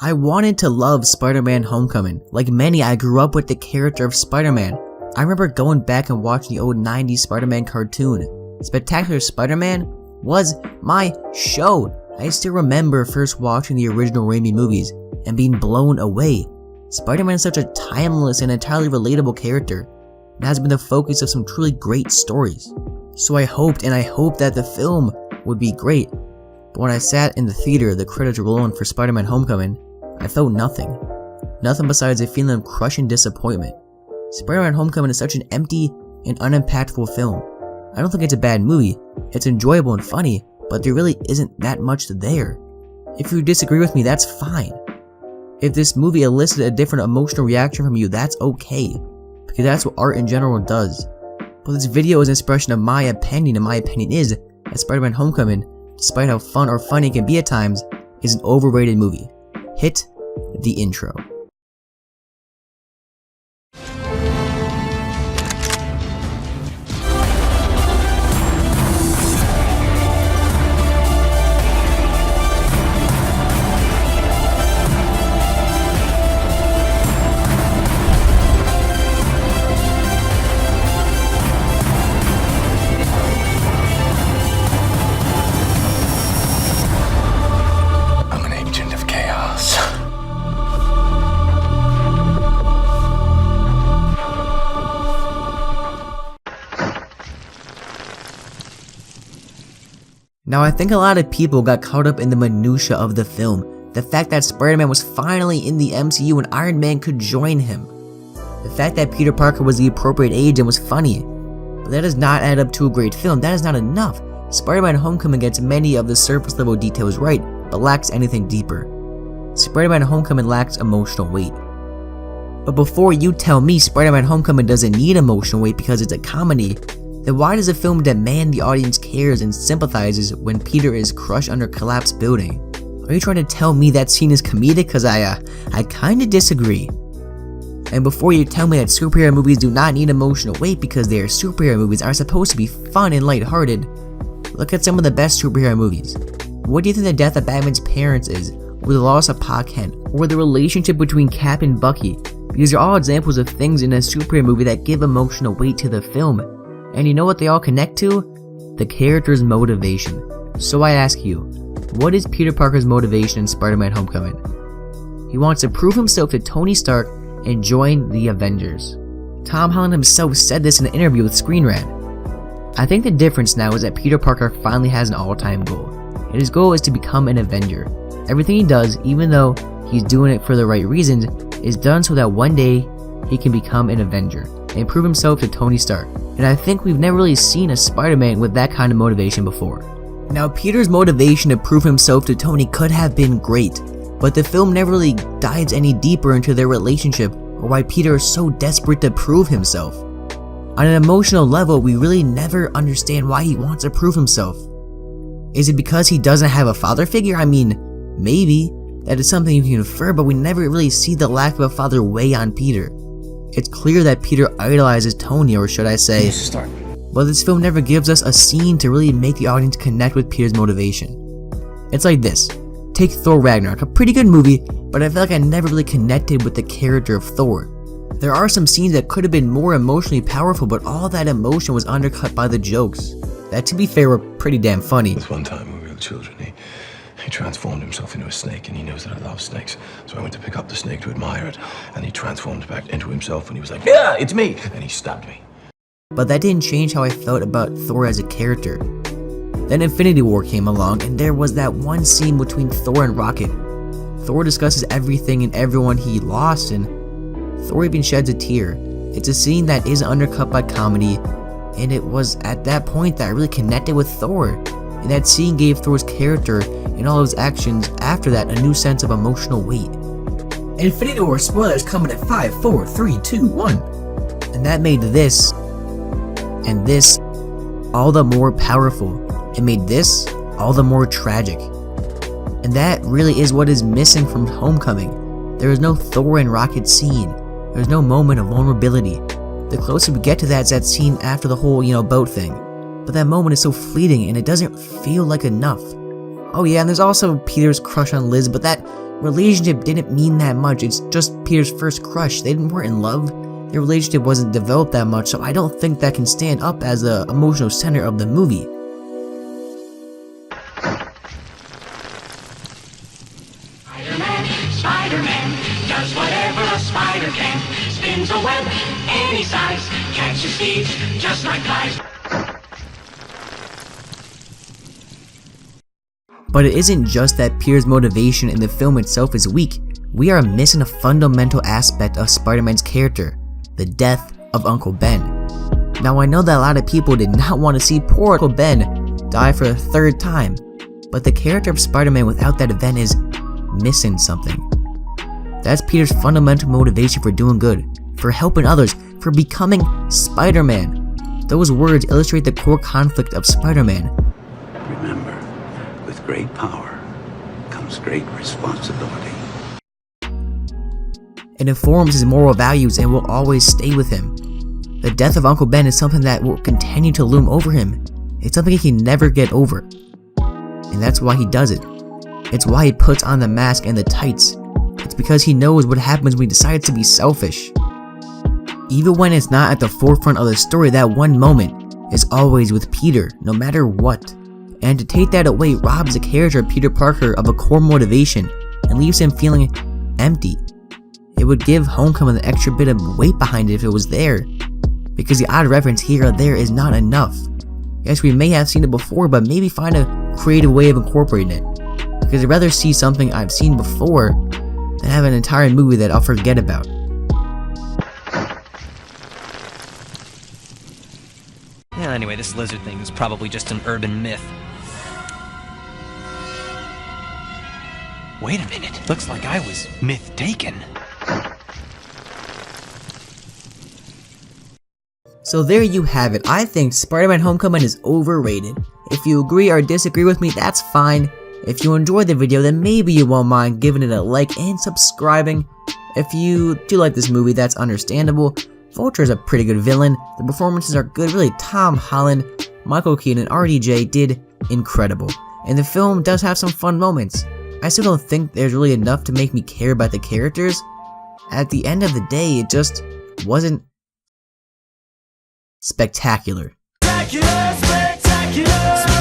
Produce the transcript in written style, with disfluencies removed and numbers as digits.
I wanted to love Spider-Man Homecoming. Like many, I grew up with the character of Spider-Man. I remember going back and watching the old 90s Spider-Man cartoon. Spectacular Spider-Man was my show. I still remember first watching the original Raimi movies and being blown away. Spider-Man is such a timeless and entirely relatable character and has been the focus of some truly great stories. So I hoped and I hoped that the film would be great. But when I sat in the theater, the credits rolling for Spider-Man Homecoming, I felt nothing. Nothing besides a feeling of crushing disappointment. Spider-Man Homecoming is such an empty and unimpactful film. I don't think it's a bad movie. It's enjoyable and funny, but there really isn't that much there. If you disagree with me, that's fine. If this movie elicited a different emotional reaction from you, that's okay, because that's what art in general does. But this video is an expression of my opinion, and my opinion is that Spider-Man Homecoming, despite how fun or funny it can be at times, is an overrated movie. Hit the intro. Now, I think a lot of people got caught up in the minutia of the film. The fact that Spider-Man was finally in the MCU and Iron Man could join him. The fact that Peter Parker was the appropriate age and was funny. But that does not add up to a great film. That is not enough. Spider-Man Homecoming gets many of the surface level details right, but lacks anything deeper. Spider-Man Homecoming lacks emotional weight. But before you tell me Spider-Man Homecoming doesn't need emotional weight because it's a comedy, then why does the film demand the audience cares and sympathizes when Peter is crushed under a collapsed building? Are you trying to tell me that scene is comedic? Cause I kinda disagree. And before you tell me that superhero movies do not need emotional weight because their superhero movies are supposed to be fun and lighthearted, look at some of the best superhero movies. What do you think the death of Batman's parents is, or the loss of Pa Kent, or the relationship between Cap and Bucky? These are all examples of things in a superhero movie that give emotional weight to the film. And you know what they all connect to? The character's motivation. So I ask you, what is Peter Parker's motivation in Spider-Man Homecoming? He wants to prove himself to Tony Stark and join the Avengers. Tom Holland himself said this in an interview with Screen Rant. I think the difference now is that Peter Parker finally has an all-time goal, and his goal is to become an Avenger. Everything he does, even though he's doing it for the right reasons, is done so that one day he can become an Avenger and prove himself to Tony Stark. And I think we've never really seen a Spider-Man with that kind of motivation before. Now, Peter's motivation to prove himself to Tony could have been great, but the film never really dives any deeper into their relationship or why Peter is so desperate to prove himself. On an emotional level, we really never understand why he wants to prove himself. Is it because he doesn't have a father figure? I mean, maybe. That is something you can infer, but we never really see the lack of a father weigh on Peter. It's clear that Peter idolizes Tony, or should I say, but this film never gives us a scene to really make the audience connect with Peter's motivation. It's like this. Take Thor Ragnarok, a pretty good movie, but I feel like I never really connected with the character of Thor. There are some scenes that could have been more emotionally powerful, but all that emotion was undercut by the jokes. That, to be fair, were pretty damn funny. This one time when we were children, he transformed himself into a snake, and he knows that I love snakes. So I went to pick up the snake to admire it, and he transformed back into himself, and he was like, "Yeah, it's me!" And he stabbed me. But that didn't change how I felt about Thor as a character. Then Infinity War came along, and there was that one scene between Thor and Rocket. Thor discusses everything and everyone he lost, and Thor even sheds a tear. It's a scene that isn't undercut by comedy, and it was at that point that I really connected with Thor. And that scene gave Thor's character and all of his actions after that a new sense of emotional weight. Infinity War spoilers coming at 5, 4, 3, 2, 1. And that made this, and this, all the more powerful. It made this all the more tragic. And that really is what is missing from Homecoming. There is no Thor and Rocket scene. There's no moment of vulnerability. The closer we get to that is that scene after the whole, boat thing. But that moment is so fleeting and it doesn't feel like enough. Oh yeah, and there's also Peter's crush on Liz, but that relationship didn't mean that much. It's just Peter's first crush. They weren't in love. Their relationship wasn't developed that much, so I don't think that can stand up as the emotional center of the movie. Spider-Man does whatever a spider can. Spins a web any size, catches thieves just like flies. But it isn't just that Peter's motivation in the film itself is weak. We are missing a fundamental aspect of Spider-Man's character, the death of Uncle Ben. Now I know that a lot of people did not want to see poor Uncle Ben die for the third time, but the character of Spider-Man without that event is missing something. That's Peter's fundamental motivation for doing good, for helping others, for becoming Spider-Man. Those words illustrate the core conflict of Spider-Man. Remember, with great power comes great responsibility. It informs his moral values and will always stay with him. The death of Uncle Ben is something that will continue to loom over him. It's something he can never get over. And that's why he does it. It's why he puts on the mask and the tights. It's because he knows what happens when he decides to be selfish. Even when it's not at the forefront of the story, that one moment is always with Peter, no matter what. And to take that away robs the character of Peter Parker of a core motivation and leaves him feeling empty. It would give Homecoming the extra bit of weight behind it if it was there, because the odd reference here or there is not enough. Yes, we may have seen it before, but maybe find a creative way of incorporating it, because I'd rather see something I've seen before than have an entire movie that I'll forget about. Well, anyway, this lizard thing is probably just an urban myth. Wait a minute, looks like I was myth-taken. So there you have it. I think Spider-Man Homecoming is overrated. If you agree or disagree with me, that's fine. If you enjoyed the video, then maybe you won't mind giving it a like and subscribing. If you do like this movie, that's understandable. Vulture is a pretty good villain. The performances are good. Really, Tom Holland, Michael Keaton, and RDJ did incredible. And the film does have some fun moments. I still don't think there's really enough to make me care about the characters. At the end of the day, it just wasn't spectacular. Spectacular, spectacular.